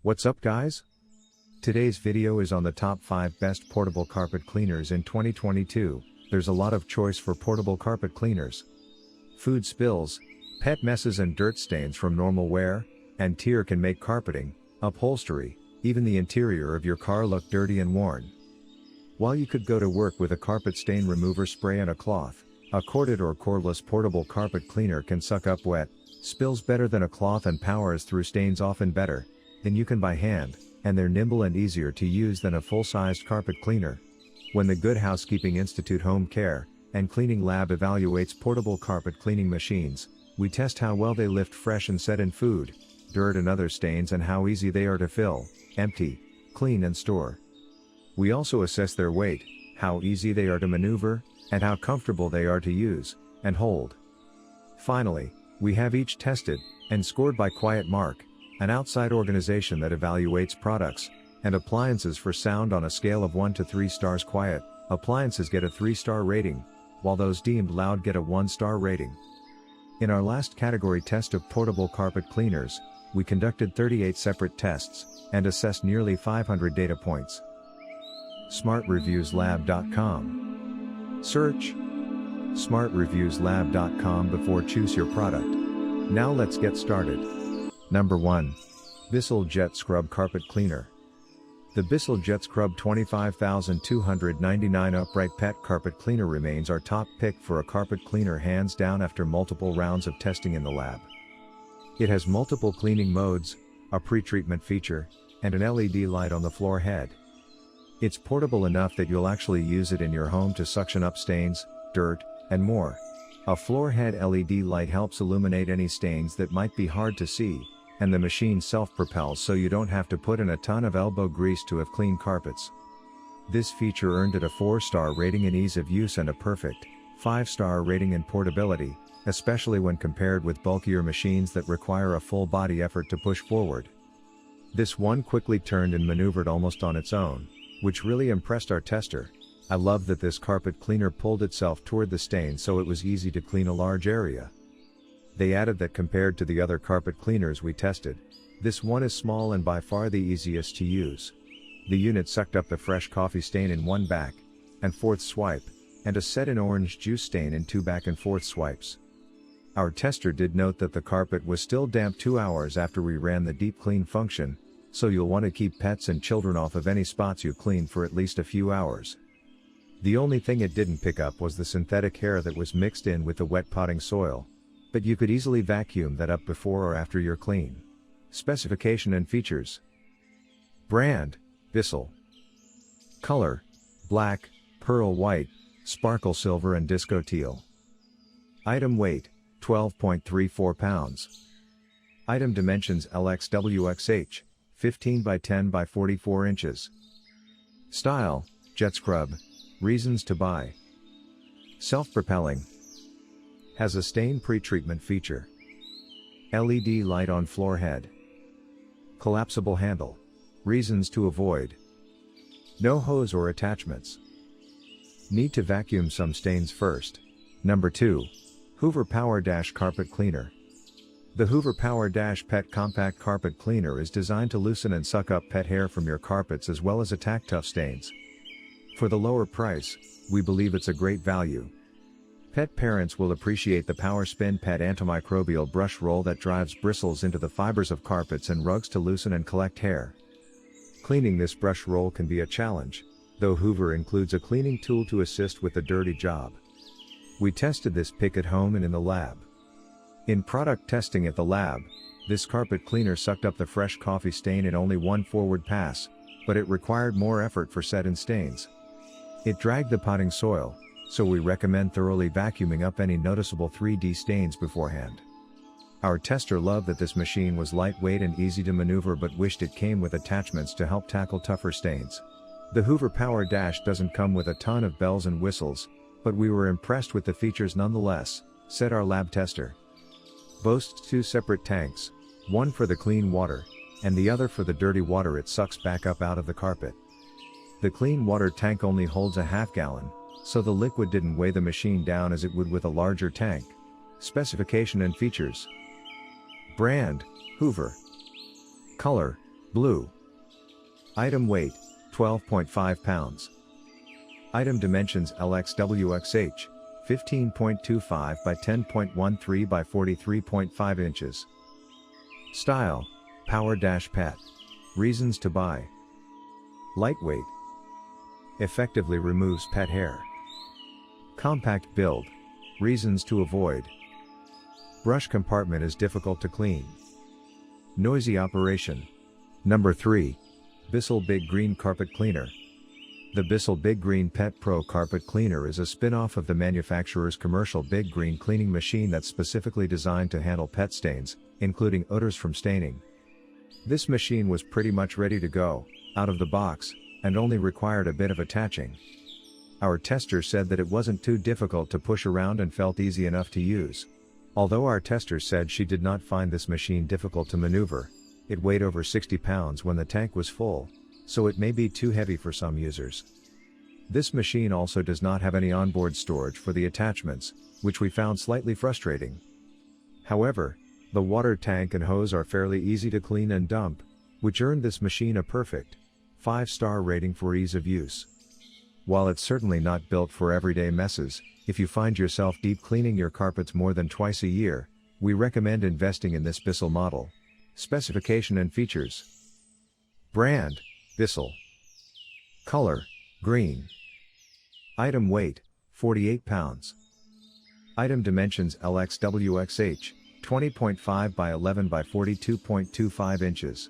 What's up guys? Today's video is on the top 5 best portable carpet cleaners in 2022. There's a lot of choice for portable carpet cleaners. Food spills, pet messes and dirt stains from normal wear and tear can make carpeting, upholstery, even the interior of your car look dirty and worn. While you could go to work with a carpet stain remover spray and a cloth, a corded or cordless portable carpet cleaner can suck up wet spills better than a cloth and powers through stains often better than you can by hand, and they're nimble and easier to use than a full-sized carpet cleaner. When the Good Housekeeping Institute Home Care and Cleaning Lab evaluates portable carpet cleaning machines, we test how well they lift fresh and set-in food, dirt and other stains and how easy they are to fill, empty, clean and store. We also assess their weight, how easy they are to maneuver, and how comfortable they are to use and hold. Finally, we have each tested and scored by Quiet Mark, an outside organization that evaluates products and appliances for sound on a scale of 1 to 3 stars. Quiet appliances get a 3-star rating, while those deemed loud get a 1-star rating. In our last category test of portable carpet cleaners, we conducted 38 separate tests and assessed nearly 500 data points. SmartReviewsLab.com. Search SmartReviewsLab.com before choose your product. Now let's get started. Number 1. Bissell Jet Scrub Carpet Cleaner. The Bissell Jet Scrub 25299 upright pet carpet cleaner remains our top pick for a carpet cleaner hands down after multiple rounds of testing in the lab. It has multiple cleaning modes, a pre-treatment feature, and an LED light on the floor head. It's portable enough that you'll actually use it in your home to suction up stains, dirt, and more. A floor head LED light helps illuminate any stains that might be hard to see, and the machine self-propels so you don't have to put in a ton of elbow grease to have clean carpets. This feature earned it a 4-star rating in ease of use and a perfect 5-star rating in portability, especially when compared with bulkier machines that require a full body effort to push forward. This one quickly turned and maneuvered almost on its own, which really impressed our tester. I love that this carpet cleaner pulled itself toward the stain so it was easy to clean a large area. They added that compared to the other carpet cleaners we tested, this one is small and by far the easiest to use. The unit sucked up the fresh coffee stain in one back and forth swipe, and a set-in orange juice stain in 2 back and forth swipes. Our tester did note that the carpet was still damp 2 hours after we ran the deep clean function, so you'll want to keep pets and children off of any spots you clean for at least a few hours. The only thing it didn't pick up was the synthetic hair that was mixed in with the wet potting soil, but you could easily vacuum that up before or after your clean. Specification and features. Brand: Bissell. Color: black, pearl white, sparkle silver and disco teal. Item weight: 12.34 pounds. Item dimensions: LXWXH, 15 by 10 by 44 inches. Style: jet scrub. Reasons to buy: self-propelling, has a stain pre-treatment feature, LED light on floor head, collapsible handle. Reasons to avoid: no hose or attachments. Need to vacuum some stains first. Number 2. Hoover PowerDash Carpet Cleaner. The Hoover PowerDash Pet Compact Carpet Cleaner is designed to loosen and suck up pet hair from your carpets as well as attack tough stains. For the lower price, we believe it's a great value. Pet parents will appreciate the Power Spin Pet Antimicrobial Brush Roll that drives bristles into the fibers of carpets and rugs to loosen and collect hair. Cleaning this brush roll can be a challenge, though Hoover includes a cleaning tool to assist with the dirty job. We tested this pick at home and in the lab. In product testing at the lab, this carpet cleaner sucked up the fresh coffee stain in only one forward pass, but it required more effort for set-in stains. It dragged the potting soil, so we recommend thoroughly vacuuming up any noticeable 3D stains beforehand. Our tester loved that this machine was lightweight and easy to maneuver but wished it came with attachments to help tackle tougher stains. The Hoover PowerDash doesn't come with a ton of bells and whistles, but we were impressed with the features nonetheless, said our lab tester. Boasts 2 separate tanks, one for the clean water, and the other for the dirty water it sucks back up out of the carpet. The clean water tank only holds a half gallon, so the liquid didn't weigh the machine down as it would with a larger tank. Specification and features. Brand: Hoover. Color: Blue. Item weight, 12.5 pounds. Item dimensions LXWXH, 15.25 by 10.13 by 43.5 inches. Style, PowerDash Pet. Reasons to buy. Lightweight. Effectively removes pet hair. Compact build. Reasons to avoid. Brush compartment is difficult to clean. Noisy operation. Number 3. Bissell Big Green Carpet Cleaner. The Bissell Big Green Pet Pro Carpet Cleaner is a spin-off of the manufacturer's commercial Big Green cleaning machine that's specifically designed to handle pet stains, including odors from staining. This machine was pretty much ready to go, out of the box, and only required a bit of attaching. Our tester said that it wasn't too difficult to push around and felt easy enough to use. Although our tester said she did not find this machine difficult to maneuver, it weighed over 60 pounds when the tank was full, so it may be too heavy for some users. This machine also does not have any onboard storage for the attachments, which we found slightly frustrating. However, the water tank and hose are fairly easy to clean and dump, which earned this machine a perfect 5-star rating for ease of use. While it's certainly not built for everyday messes, if you find yourself deep cleaning your carpets more than twice a year, we recommend investing in this Bissell model. Specification and features. Brand, Bissell. Color, green. Item weight, 48 pounds. Item dimensions LXWXH, 20.5 by 11 by 42.25 inches.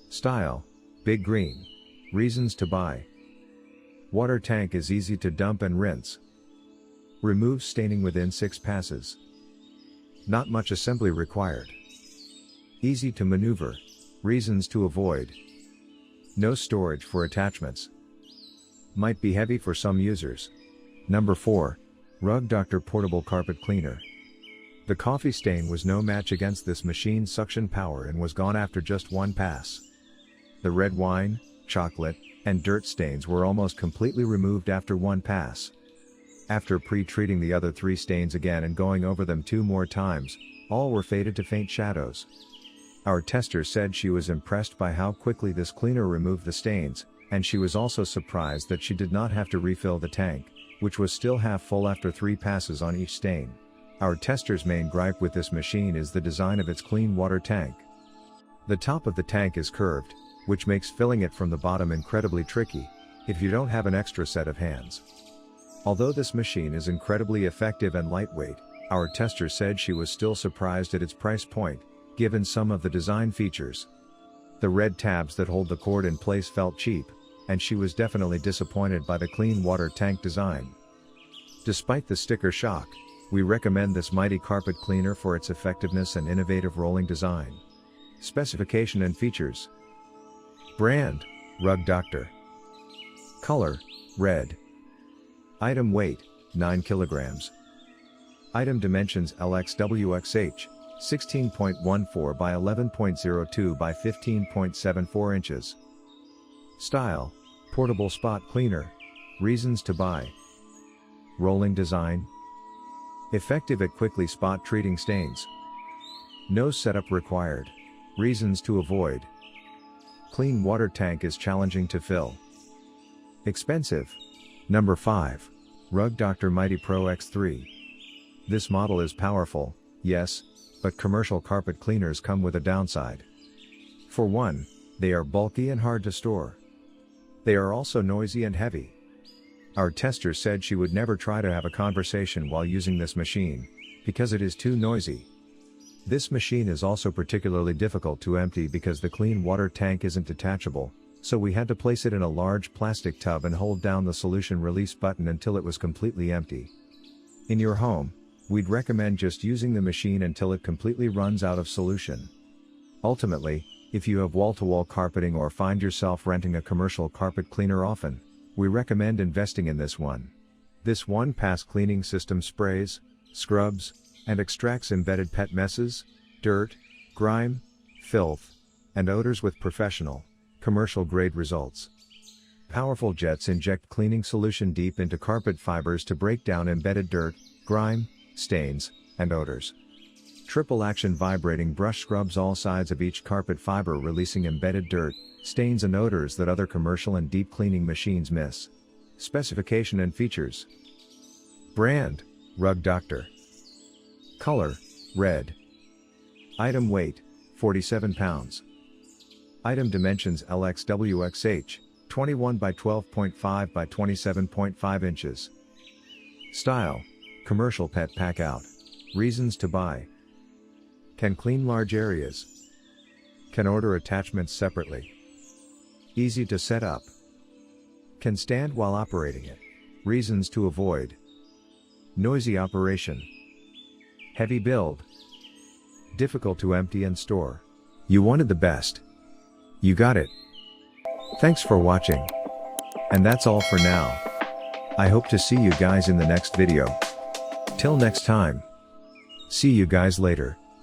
Style, Big Green. Reasons to buy. Water tank is easy to dump and rinse. Removes staining within 6 passes. Not much assembly required. Easy to maneuver. Reasons to avoid. No storage for attachments. Might be heavy for some users. Number 4. Rug Doctor Portable Carpet Cleaner. The coffee stain was no match against this machine's suction power and was gone after just one pass. The red wine, chocolate, and dirt stains were almost completely removed after one pass. After pre-treating the other 3 stains again and going over them 2 more times, all were faded to faint shadows. Our tester said she was impressed by how quickly this cleaner removed the stains, and she was also surprised that she did not have to refill the tank, which was still half full after 3 passes on each stain. Our tester's main gripe with this machine is the design of its clean water tank. The top of the tank is curved, which makes filling it from the bottom incredibly tricky, if you don't have an extra set of hands. Although this machine is incredibly effective and lightweight, our tester said she was still surprised at its price point, given some of the design features. The red tabs that hold the cord in place felt cheap, and she was definitely disappointed by the clean water tank design. Despite the sticker shock, we recommend this mighty carpet cleaner for its effectiveness and innovative rolling design. Specification and features. Brand, Rug Doctor. Color, red. Item weight, 9 kilograms. Item dimensions LXWXH, 16.14 by 11.02 by 15.74 inches. Style, portable spot cleaner. Reasons to buy. Rolling design. Effective at quickly spot treating stains. No setup required. Reasons to avoid. Clean water tank is challenging to fill. Expensive. Number 5. Rug Doctor Mighty Pro X3. This model is powerful, yes, but commercial carpet cleaners come with a downside. For one, they are bulky and hard to store. They are also noisy and heavy. Our tester said she would never try to have a conversation while using this machine, because it is too noisy. This machine is also particularly difficult to empty because the clean water tank isn't detachable, so we had to place it in a large plastic tub and hold down the solution release button until it was completely empty. In your home, we'd recommend just using the machine until it completely runs out of solution. Ultimately, if you have wall-to-wall carpeting or find yourself renting a commercial carpet cleaner often, we recommend investing in this one. This one-pass cleaning system sprays, scrubs, and extracts embedded pet messes, dirt, grime, filth, and odors with professional, commercial-grade results. Powerful jets inject cleaning solution deep into carpet fibers to break down embedded dirt, grime, stains, and odors. Triple action vibrating brush scrubs all sides of each carpet fiber, releasing embedded dirt, stains and odors that other commercial and deep cleaning machines miss. Specification and features. Brand, Rug Doctor. Color, red. Item weight, 47 pounds. Item dimensions LXWXH, 21 by 12.5 by 27.5 inches. Style, commercial pet pack out. Reasons to buy. Can clean large areas. Can order attachments separately. Easy to set up. Can stand while operating it. Reasons to avoid. Noisy operation. Heavy build. Difficult to empty and store. You wanted the best. You got it. Thanks for watching. And that's all for now. I hope to see you guys in the next video. Till next time. See you guys later.